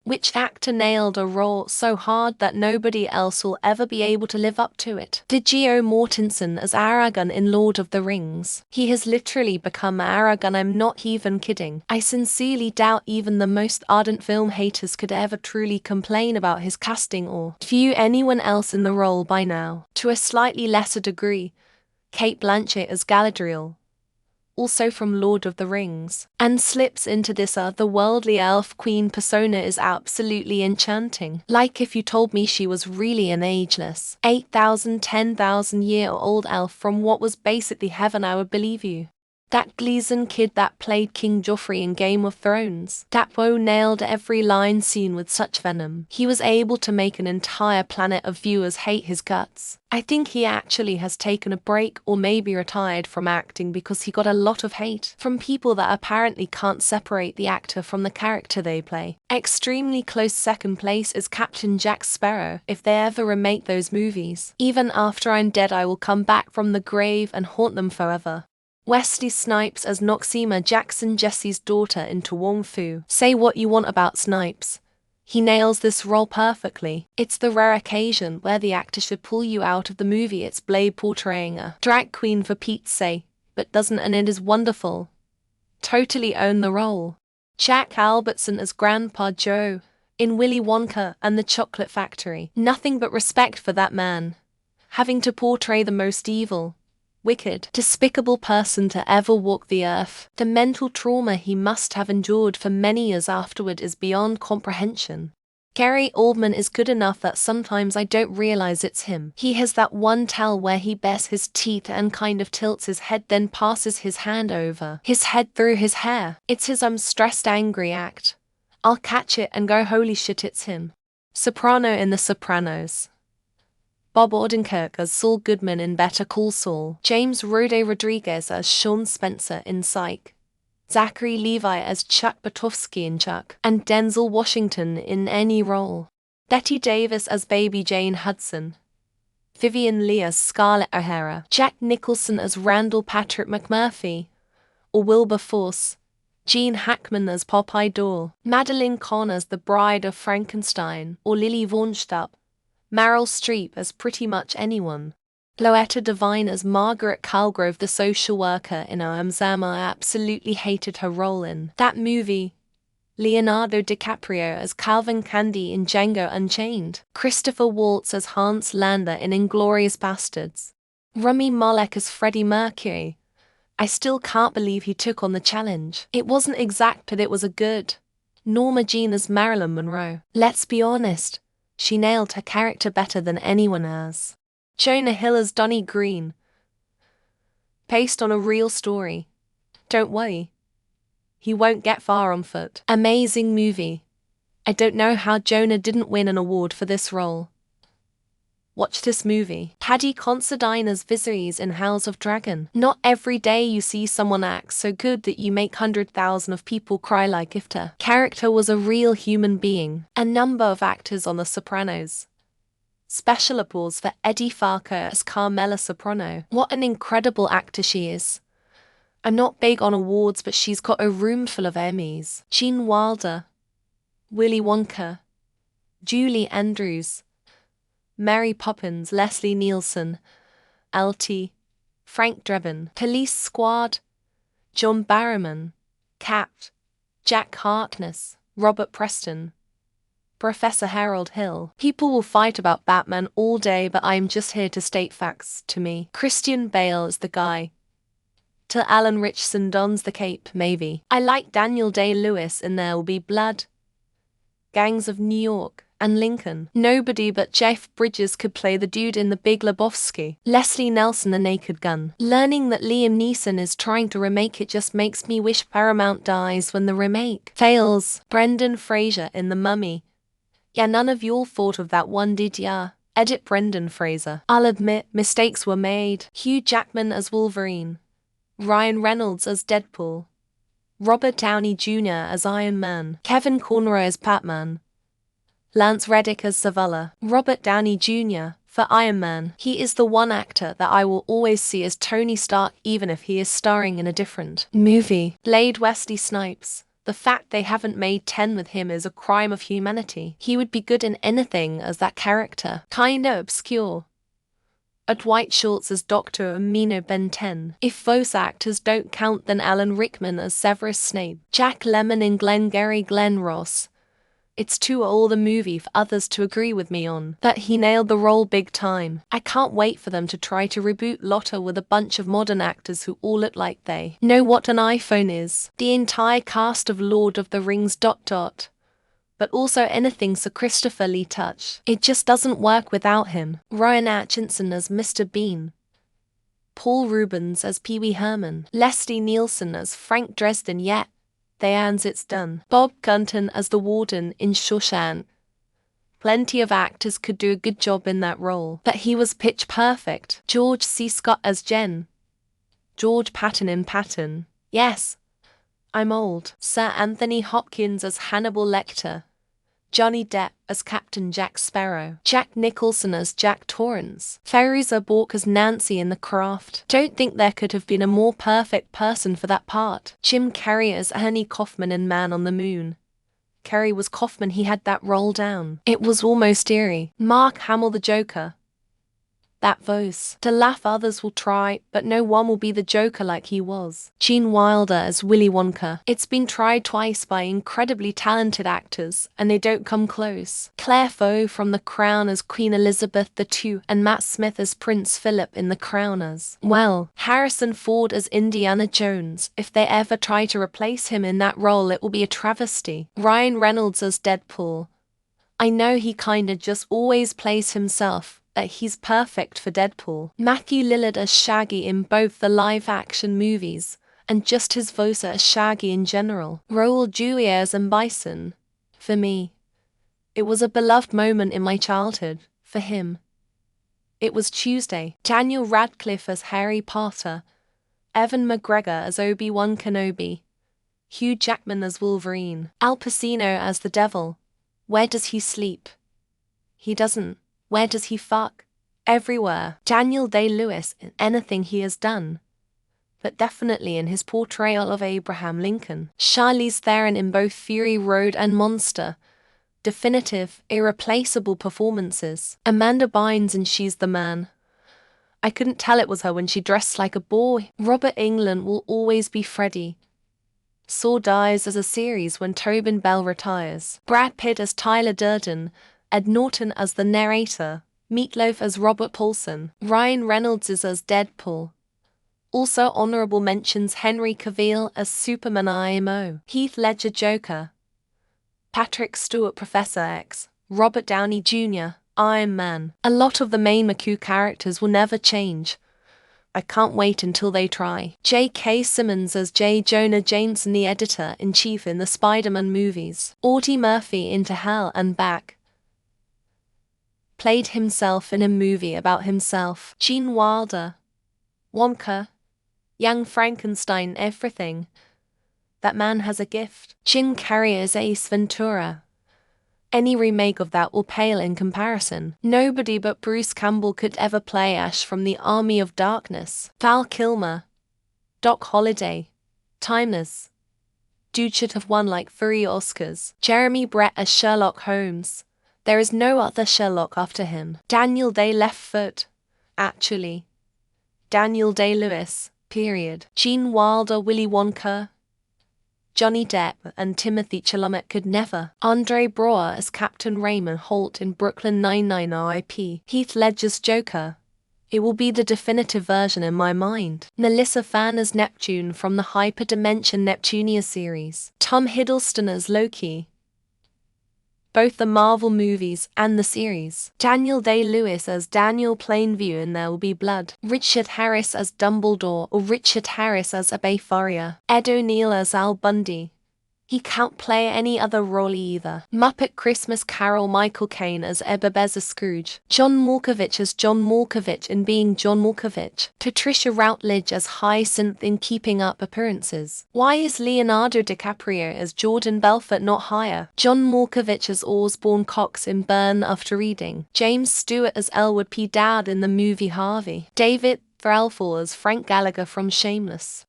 Which actor nailed a role so hard that nobody else will ever be able to live up to it? Viggo Mortensen as Aragorn in Lord of the Rings. He has literally become Aragorn, I'm not even kidding. I sincerely doubt even the most ardent film haters could ever truly complain about his casting or view anyone else in the role by now. To a slightly lesser degree, Cate Blanchett as Galadriel, also from Lord of the Rings, and slips into this otherworldly elf queen persona is absolutely enchanting. Like if you told me she was really an ageless 8,000, 10,000-year-old elf from what was basically heaven, I would believe you. That Gleason kid that played King Joffrey in Game of Thrones, that Poe nailed every line scene with such venom. He was able to make an entire planet of viewers hate his guts. I think he actually has taken a break or maybe retired from acting because he got a lot of hate from people that apparently can't separate the actor from the character they play. Extremely close second place is Captain Jack Sparrow. If they ever remake those movies, even after I'm dead I will come back from the grave and haunt them forever. Wesley Snipes as Noxeema Jackson, Jesse's daughter in To Wong Fu. Say what you want about Snipes, he nails this role perfectly. It's the rare occasion where the actor should pull you out of the movie it's Blade portraying a drag queen for Pete's sake, but doesn't, and it is wonderful. Totally own the role. Jack Albertson as Grandpa Joe in Willy Wonka and the Chocolate Factory. Nothing but respect for that man. Having to portray the most evil, wicked, despicable person to ever walk the earth. The mental trauma he must have endured for many years afterward is beyond comprehension. Gary Oldman is good enough that sometimes I don't realize it's him. He has that one tell where he bares his teeth and kind of tilts his head, then passes his hand over his head through his hair. It's his I'm stressed angry act. I'll catch it and go holy shit, it's him. Soprano in The Sopranos. Bob Odenkirk as Saul Goodman in Better Call Saul, James Rode Rodriguez as Sean Spencer in Psych, Zachary Levi as Chuck Butowski in Chuck, and Denzel Washington in any role. Bette Davis as Baby Jane Hudson, Vivian Leigh as Scarlett O'Hara, Jack Nicholson as Randall Patrick McMurphy, or Wilbur Force, Gene Hackman as Popeye Doyle, Madeline Kahn as the Bride of Frankenstein, or Lily Vaughan Stubb, Meryl Streep as pretty much anyone. Loetta Devine as Margaret Calgrove, the social worker in Zama. I absolutely hated her role in that movie. Leonardo DiCaprio as Calvin Candy in Django Unchained. Christopher Waltz as Hans Lander in Inglourious Basterds. Rami Malek as Freddie Mercury. I still can't believe he took on the challenge. It wasn't exact, but it was a good. Norma Jean as Marilyn Monroe. Let's be honest, she nailed her character better than anyone else. Jonah Hill as Donnie Green. Based on a real story. Don't worry, he won't get far on foot. Amazing movie. I don't know how Jonah didn't win an award for this role. Watch this movie. Paddy Considine as Viserys in House of Dragon. Not every day you see someone act so good that you make 100,000 of people cry like if the character was a real human being. A number of actors on The Sopranos. Special applause for Eddie Farker as Carmela Soprano. What an incredible actor she is. I'm not big on awards, but she's got a room full of Emmys. Gene Wilder, Willy Wonka, Julie Andrews, Mary Poppins, Leslie Nielsen, LT, Frank Drebin, Police Squad, John Barrowman, Cat, Jack Harkness, Robert Preston, Professor Harold Hill. People will fight about Batman all day, but I'm just here to state facts. To me, Christian Bale is the guy. Till Alan Ritchson dons the cape, maybe. I like Daniel Day-Lewis in There Will Be Blood, Gangs of New York, and Lincoln. Nobody but Jeff Bridges could play the dude in The Big Lebowski. Leslie Nelson, The Naked Gun. Learning that Liam Neeson is trying to remake it just makes me wish Paramount dies when the remake fails. Brendan Fraser in The Mummy. Yeah, none of y'all thought of that one, did ya? Edit Brendan Fraser. I'll admit, mistakes were made. Hugh Jackman as Wolverine. Ryan Reynolds as Deadpool. Robert Downey Jr. as Iron Man. Kevin Conroy as Batman. Lance Reddick as Zavala. Robert Downey Jr. for Iron Man. He is the one actor that I will always see as Tony Stark, even if he is starring in a different movie. Blade Wesley Snipes, The fact they haven't made 10 with him is a crime of humanity. He would be good in anything as that character. Kinda obscure. At White Shorts as Dr. Amino Ben 10. If voice actors don't count, then Alan Rickman as Severus Snape, Jack Lemmon in Glengarry Glen Ross. It's too old a movie for others to agree with me on. That he nailed the role big time. I can't wait for them to try to reboot Lotta with a bunch of modern actors who all look like they know what an iPhone is. The entire cast of Lord of the Rings ... But also anything Sir Christopher Lee touch. It just doesn't work without him. Rowan Atkinson as Mr. Bean. Paul Rubens as Pee Wee Herman. Leslie Nielsen as Frank Dresden. It's done. Bob Gunton as the warden in Shawshank. Plenty of actors could do a good job in that role, but he was pitch perfect. George C. Scott as Jen. George Patton in Patton. Yes, I'm old. Sir Anthony Hopkins as Hannibal Lecter. Johnny Depp as Captain Jack Sparrow. Jack Nicholson as Jack Torrance. Fairuza Balk as Nancy in The Craft. Don't think there could have been a more perfect person for that part. Jim Carrey as Ernie Kaufman in Man on the Moon. Carrey was Kaufman, he had that role down. It was almost eerie. Mark Hamill the Joker. That voice. To laugh others will try, but no one will be the Joker like he was. Gene Wilder as Willy Wonka. It's been tried twice by incredibly talented actors, and they don't come close. Claire Foy from The Crown as Queen Elizabeth II, and Matt Smith as Prince Philip in The Crown as well. Harrison Ford as Indiana Jones. If they ever try to replace him in that role, it will be a travesty. Ryan Reynolds as Deadpool. I know he kinda just always plays himself, that he's perfect for Deadpool. Matthew Lillard as Shaggy in both the live-action movies, and just his voice as Shaggy in general. Raul Julia as M. Bison. For me, it was a beloved moment in my childhood. For him, it was Tuesday. Daniel Radcliffe as Harry Potter. Evan McGregor as Obi-Wan Kenobi. Hugh Jackman as Wolverine. Al Pacino as the Devil. Where does he sleep? He doesn't. Where does he fuck? Everywhere. Daniel Day-Lewis in anything he has done, but definitely in his portrayal of Abraham Lincoln. Charlize Theron in both Fury Road and Monster. Definitive, irreplaceable performances. Amanda Bynes in She's the Man. I couldn't tell it was her when she dressed like a boy. Robert Englund will always be Freddy. Saw dies as a series when Tobin Bell retires. Brad Pitt as Tyler Durden. Ed Norton as the narrator. Meatloaf as Robert Paulson. Ryan Reynolds is as Deadpool. Also honorable mentions Henry Cavill as Superman IMO. Heath Ledger Joker. Patrick Stewart Professor X. Robert Downey Jr. Iron Man. A lot of the main McCoo characters will never change. I can't wait until they try. J.K. Simmons as J. Jonah Jameson, the editor-in-chief in the Spider-Man movies. Audie Murphy in To Hell and Back. Played himself in a movie about himself. Gene Wilder. Wonka. Young Frankenstein, everything. That man has a gift. Jim Carrey as Ace Ventura. Any remake of that will pale in comparison. Nobody but Bruce Campbell could ever play Ash from the Army of Darkness. Val Kilmer. Doc Holliday. Timeless. Dude should have won like 3 Oscars. Jeremy Brett as Sherlock Holmes. There is no other Sherlock after him. Daniel Day-Left Foot. Actually. Daniel Day-Lewis. Period. Gene Wilder, Willy Wonka. Johnny Depp and Timothy Chalamet could never. Andre Braugher as Captain Raymond Holt in Brooklyn Nine-Nine RIP. Heath Ledger's Joker. It will be the definitive version in my mind. Melissa Phan as Neptune from the Hyperdimension Neptunia series. Tom Hiddleston as Loki. Both the Marvel movies and the series. Daniel Day-Lewis as Daniel Plainview in There Will Be Blood. Richard Harris as Dumbledore or Richard Harris as Abe Faria. Ed O'Neill as Al Bundy. He can't play any other role either. Muppet Christmas Carol, Michael Caine as Ebenezer Scrooge. John Malkovich as John Malkovich in Being John Malkovich. Patricia Routledge as Hyacinth in Keeping Up Appearances. Why is Leonardo DiCaprio as Jordan Belfort not higher? John Malkovich as Osborne Cox in Burn After Reading. James Stewart as Elwood P. Dowd in the movie Harvey. David Threlfall as Frank Gallagher from Shameless.